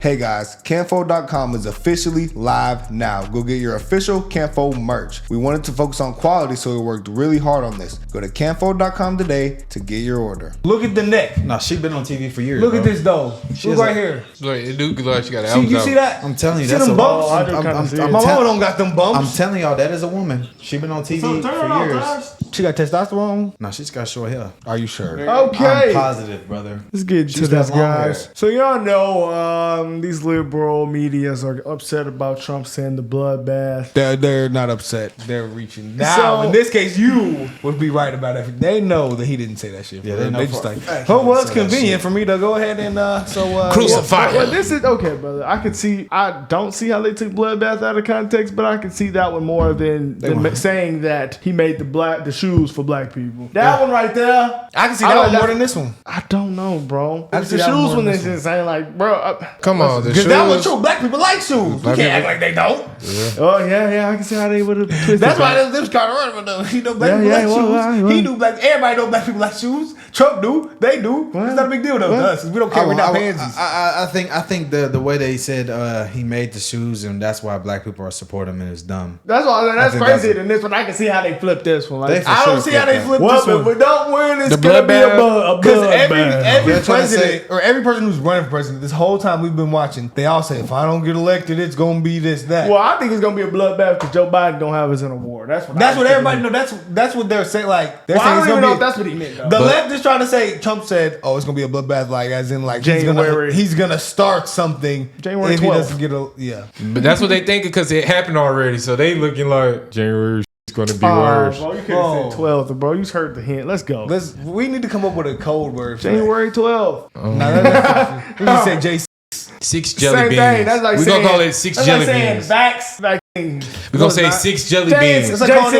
Hey guys, Canfo.com is officially live now. Go get your official Canfo merch. We wanted to focus on quality, so we worked really hard on this. Go to Canfo.com today to get your order. Look at the neck. Nah, she been on TV for years. Look at this though. Look right here. Look, it do look like she got an You see that? I'm telling you, see that's them a bumps. My mama don't got them bumps. I'm telling y'all, that is a woman. She been on TV for years. She got testosterone? Nah, she's got short hair. Are you sure? Okay. I'm positive, brother. Let's get into this, guys. So y'all know these liberal medias are upset about Trump saying the bloodbath. They're not upset. They're reaching. Now, in this case, you would be right about everything. They know that he didn't say that shit. Yeah, they know. They just like, well, it's convenient for me to go ahead and crucify him. Well, this is okay, brother. I don't see how they took bloodbath out of context, but I can see that one more than saying that he made the shoes for black people. That one right there. I can see that one more than this one. I don't know, bro. I The see that one shoes more when than they this one. just saying like, bro. Come on, the shoes. Because that was true. Black people like shoes. You Black can't act people- like they don't. Yeah. Oh yeah, I can see how they would have twisted. That's why that. this kind of run though. He know black people like shoes. He knew everybody know black people like shoes. Trump do. They do. It's not a big deal though to us. We don't care. We're not pansies. I think the way they said he made the shoes and that's why black people are supporting him is dumb. That's why that's think crazy. that's- And this one, I can see how they flipped this one. Like, I don't see how they flip this one. But don't win. It's The gonna be a bloodbath? blood. Because every They're trying to president or every person who's running for president, this whole time we've been watching, they all say, if I don't get elected, it's gonna be this, that. Well, I think it's gonna be a bloodbath because Joe Biden don't have us in a war. That's what everybody know. That's what they're saying. Like they're saying I it's don't even gonna know be. if that's what he meant. Though. The left is trying to say Trump said, "Oh, it's gonna be a bloodbath," like as in like January. he's gonna start soming January if he 12th. doesn't get a But that's what they think because it happened already. So they looking like January is going to be worse. Bro, you could have said 12th, bro. You heard the hint. Let's go. We need to come up with a code word. January 12th. We can say J. 6 jelly Same beans. thing. That's like We're saying, going to call it 6 jelly beans. Vaccine. We're going to say 6 jelly beans. It's like calling it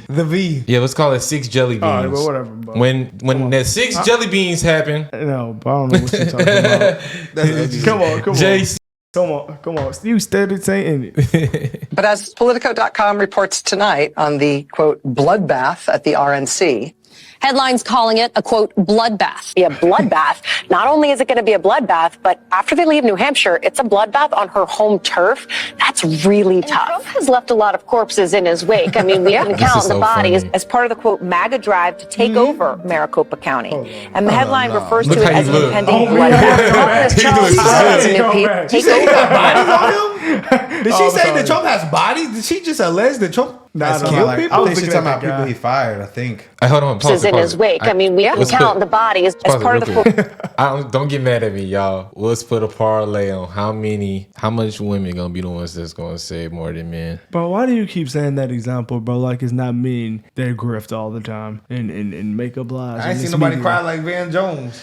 the V. Yeah, let's call it 6 jelly beans. All right, but whatever, bro. When the 6 jelly beans happen. No, but I don't know what you're talking about. Come on. JC. Come on. You started saying it. But as Politico.com reports tonight on the, quote, bloodbath at the RNC, Headlines calling it a, quote, bloodbath. be a bloodbath. Not only is it going to be a bloodbath, but after they leave New Hampshire, it's a bloodbath on her home turf. That's really tough. Trump has left a lot of corpses in his wake. I mean, we can count the bodies as part of the, quote, MAGA drive to take over Maricopa County. And the headline refers to it as an impending bloodbath. Trump and his Charles Soros, a new piece, take over. Bodies on him? Did she say that Trump has bodies? Did she just allege that Trump has killed people? I think she's talking about people he fired. I think. Hold on. Pause in his wake. I mean, we can count the bodies as part of the. Don't get mad at me, y'all. Let's put a parlay on how much women gonna be the ones that's gonna say more than men. Bro, why do you keep saying that example, bro? Like it's not men that grift all the time and make up lies. I ain't seen nobody cry like Van Jones.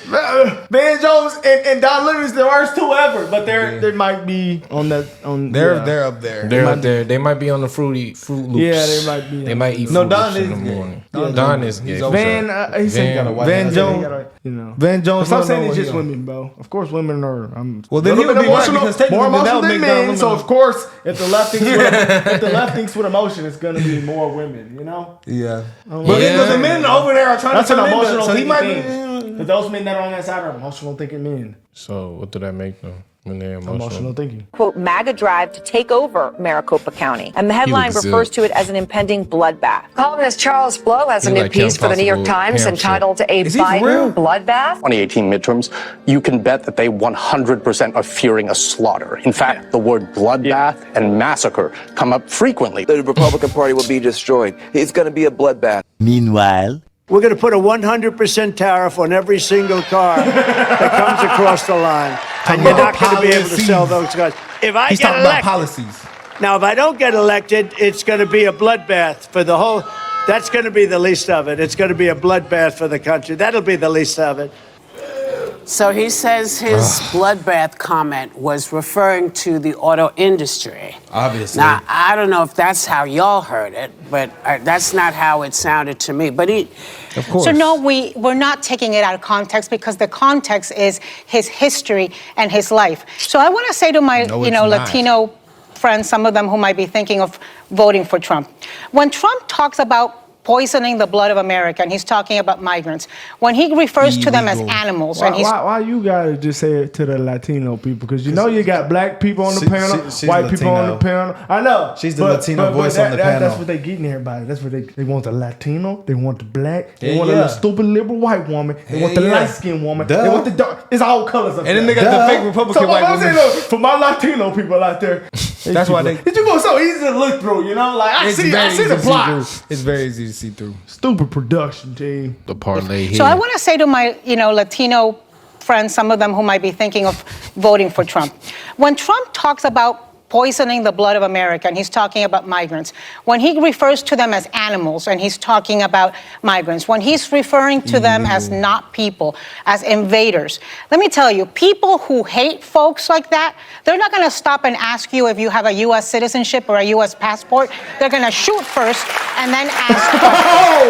Van Jones and Don Lemons, the worst two ever, but they might be on that. They're up there. They're up there. They might be on the Fruit Loops. Yeah, they might be. They might eat No, Fruit Don Loops in is the gay. morning. Don is gay. He said he got a white Van house. Jones. Van Jones. Stop saying it's just women, bro. Of course, women are. Well, then he would be right because technically more emotional that would than make Don men. So Lemon- of course, if the left thinks with emotion, it's gonna be more women. You know. Yeah. But Because the men over there are trying that's to an come in there, emotional so he thinking might thing. But those men that are on that side are emotional thinking men. So what do that make them when they're Emotional thinking. quote, MAGA drive to take over Maricopa County. And the headline refers to it as an impending bloodbath. Columnist Charles Blow has a new piece for the New York Times entitled A Biden Bloodbath. 2018 midterms, you can bet that they 100% are fearing a slaughter. In fact, the word bloodbath and massacre come up frequently. The Republican Party will be destroyed. It's going to be a bloodbath. Meanwhile, we're going to put a 100% tariff on every single car that comes across the line. And you're not going to be able to sell those cars. If I get elected, now if I don't get elected, it's going to be a bloodbath for the whole. That's going to be the least of it. It's going to be a bloodbath for the country. That'll be the least of it. So he says his bloodbath comment was referring to the auto industry. Obviously. Now, I don't know if that's how y'all heard it, but that's not how it sounded to me. But of course. So no, we're not taking it out of context because the context is his history and his life. So I want to say to my, Latino friends, some of them who might be thinking of voting for Trump, when Trump talks about poisoning the blood of America, and he's talking about migrants. When he refers to them as animals, why you gotta just say it to the Latino people? Because you know you got black people on the panel, white people on the panel. I know. She's the Latino voice on the panel. That's what they getting everybody. That's what they want the Latino, they want the black, they want the stupid liberal white woman, they want the light skinned woman, they want the dark. It's all colors of and then they got the fake Republican white woman. For my Latino people out there, that's why they. It's just so easy to look through, you know. Like I see the plot. It's very easy to see through. Stupid production team. The parlay here. So I want to say to my, Latino friends, some of them who might be thinking of voting for Trump, when Trump talks about poisoning the blood of America, and he's talking about migrants. When he refers to them as animals, and he's talking about migrants. When he's referring to them as not people, as invaders. Let me tell you, people who hate folks like that, they're not going to stop and ask you if you have a U.S. citizenship or a U.S. passport. They're going to shoot first and then ask.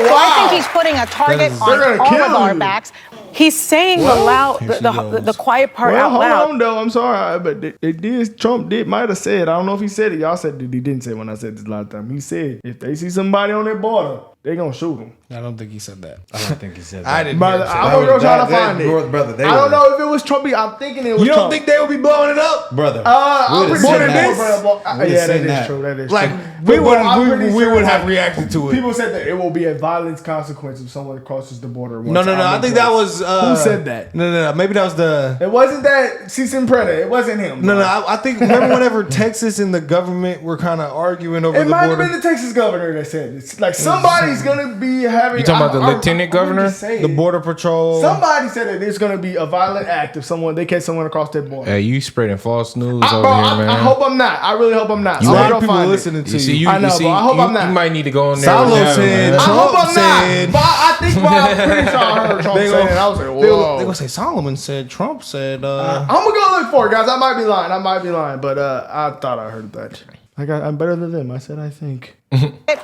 So I think he's putting a target on all of our backs. He's saying the quiet part out loud. Hold on, though. I'm sorry, but Trump might have said. I don't know if he said it. Y'all said that he didn't say when I said this a lot of time. He said if they see somebody on their border, they gonna shoot him. I don't think he said that. I don't think he said that. I didn't. Brother, I'm gonna go try to find it. Brother, I don't know if it was Trump. I'm thinking it was Trump. You don't think they would be blowing it up, brother? I'm pretty sure that. Yeah, that is true. That is like true. we would have reacted to it. People said that it will be a violent consequence if someone crosses the border. No. I think that was who said that? No. Maybe that was the. It wasn't that Cecil Preda. It wasn't him. No. I think remember whenever Texas and the government were kind of arguing over the border. It might have been the Texas governor that said it. It's like somebody's gonna be having. You talking about the lieutenant governor, the border patrol? Somebody said that it's gonna be a violent act if they catch someone across their border. Hey, you spreading false news over here, man. I hope I'm not. I really hope I'm not. A lot of people listening to you. I know, but I hope I'm not. You might need to go on there. Salo said. I hope I'm not. But I think I'm pretty sure I heard Trump saying it. I was like, whoa. They're gonna say Solomon said. Trump said. I'm gonna go look for it, guys. I might be lying. But I thought I heard that. I'm better than them. I said I think.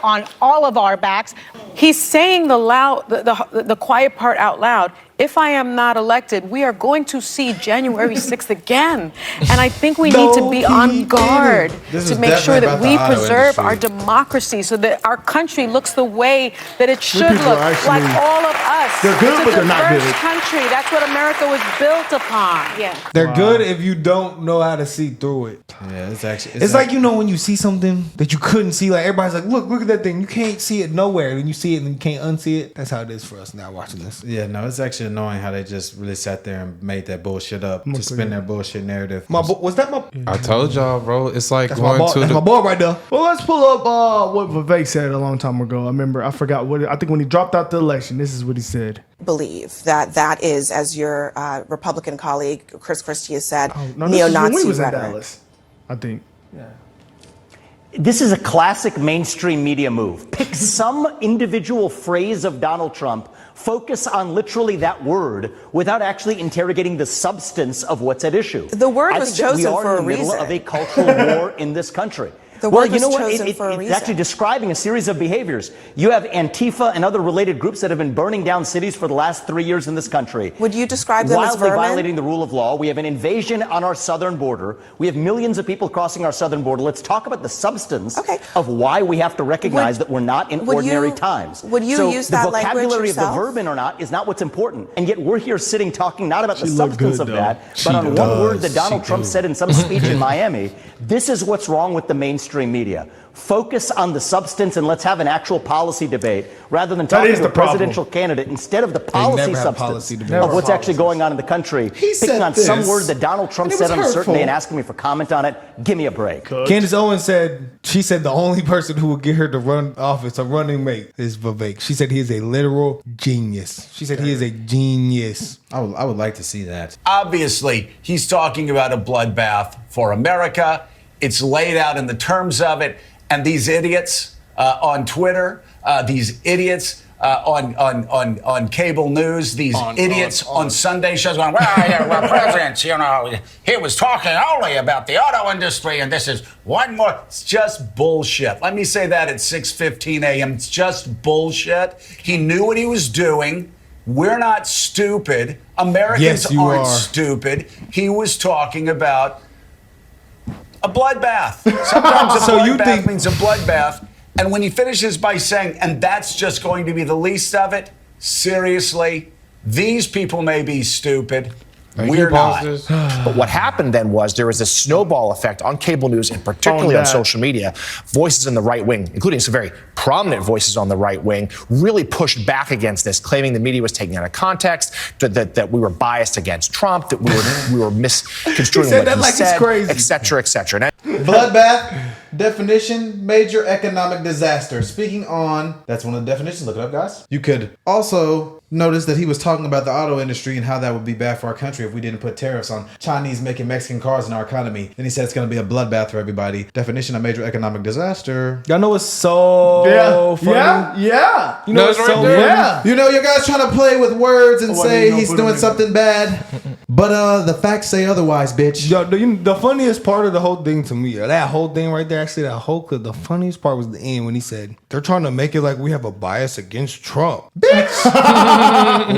On all of our backs. He's saying the quiet part out loud. If I am not elected, we are going to see January 6th again. And I think we need to be on guard to make sure that we preserve our democracy so that our country looks the way that it should look, like all of us. They're good, but they're not good. It's a diverse country. That's what America was built upon. Yeah. They're good if you don't know how to see through it. Yeah, it's like when you see something that you couldn't see, like everybody's like, look at that thing. You can't see it nowhere. When you see it and you can't unsee it. That's how it is for us now watching this. Yeah, no, it's actually annoying how they just really sat there and made that bullshit up to spin their bullshit narrative. Was that my? I told y'all, bro. It's like that's going that's my boy right there. Well, let's pull up what Vivek said a long time ago. I forgot what. I think when he dropped out the election, this is what he said. Believe that is, as your Republican colleague Chris Christie has said, neo-Nazi rhetoric. Dallas, I think. Yeah. This is a classic mainstream media move. Pick some individual phrase of Donald Trump, focus on literally that word without actually interrogating the substance of what's at issue. The word was chosen for a reason. We are in the middle of a cultural war in this country. The word was chosen for a reason. It's actually describing a series of behaviors. You have Antifa and other related groups that have been burning down cities for the last 3 years in this country. Would you describe them as vermin? Wildly violating the rule of law. We have an invasion on our southern border. We have millions of people crossing our southern border. Let's talk about the substance of why we have to recognize that we're not in ordinary times. Would you use that language yourself? The vocabulary of the vermin or not is not what's important. And yet we're here sitting talking not about the substance of that, but on one word that Donald Trump said in some speech in Miami. This is what's wrong with the mainstream media. Focus on the substance and let's have an actual policy debate rather than talking to a presidential candidate instead of the policy substance of what's actually going on in the country. Picking on some word that Donald Trump said on a certain day and asking me for comment on it. Give me a break. Candace Owens said the only person who would get her to run office, a running mate, is Vivek. She said he is a literal genius. She said he is a genius. I would like to see that. Obviously, he's talking about a bloodbath for America. It's laid out in the terms of it. And these idiots on Twitter, these idiots on cable news, these idiots on Sunday shows going, well, presidents, he was talking only about the auto industry, and this is one more. It's just bullshit. Let me say that at 6:15 a.m. It's just bullshit. He knew what he was doing. We're not stupid. Americans aren't stupid. He was talking about a bloodbath. Sometimes a bloodbath means a bloodbath. And when he finishes by saying, and that's just going to be the least of it, seriously, these people may be stupid. We're not. But what happened then was there was a snowball effect on cable news and particularly on social media. Voices in the right wing, including some very prominent voices on the right wing, really pushed back against this, claiming the media was taken out of context, that we were biased against Trump, that we were misconstruing what he said, et cetera, et cetera. Bloodbath definition: major economic disaster. Speaking on, that's one of the definitions. Look it up, guys. You could also notice that he was talking about the auto industry and how that would be bad for our country if we didn't put tariffs on Chinese making Mexican cars in our economy. Then he said it's going to be a bloodbath for everybody. Definition of major economic disaster. Y'all know it's so funny. Yeah. You know it's so funny. You know, you guys trying to play with words and say he's doing something bad. But the facts say otherwise, bitch. Yo, the funniest part of the whole thing to me, that whole thing right there, actually, that whole clip, the funniest part was the end when he said, they're trying to make it like we have a bias against Trump. Bitch!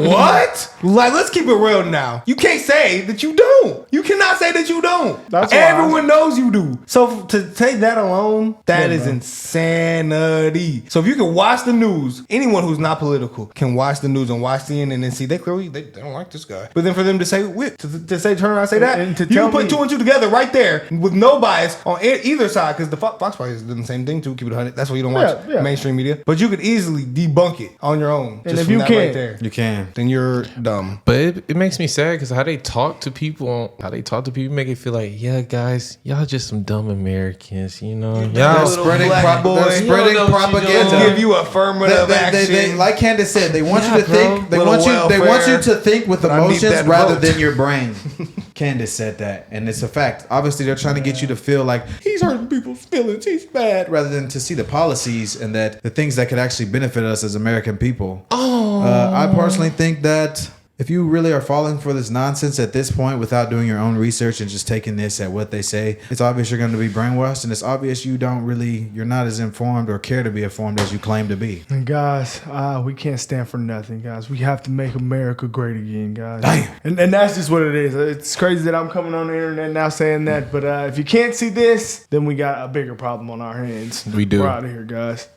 What? Like, let's keep it real now. You can't say that you don't. You cannot say that you don't. That's Everyone knows you do. So to take that alone, that is insanity. So if you can watch the news, anyone who's not political can watch the news and watch CNN and see they clearly they don't like this guy. But then for them to say to say turn around and say that, and to you tell can put me, 2 and 2 together right there with no bias on either side, because the Fox probably is doing the same thing too. Keep it 100. That's why you don't watch mainstream media. But you could easily debunk it on your own. And if you can, right there, you can. Then you're dumb. But it makes me sad because how they talk to people make it feel like, yeah, guys, y'all just some dumb Americans, you know. Y'all spreading propaganda. Give you affirmative action. They, like Candace said, they want you to think. They want you to think with emotions rather than your brain. Candace said that, and it's a fact. Obviously, they're trying to get you to feel like he's hurting people's feelings, he's bad, rather than to see the policies and that the things that could actually benefit us as American people. I personally think that if you really are falling for this nonsense at this point without doing your own research and just taking this at what they say, it's obvious you're going to be brainwashed, and it's obvious you're not as informed or care to be informed as you claim to be. And guys, we can't stand for nothing, guys. We have to make America great again, guys. Damn. And that's just what it is. It's crazy that I'm coming on the internet now saying that, but if you can't see this, then we got a bigger problem on our hands. We do. We're out of here, guys.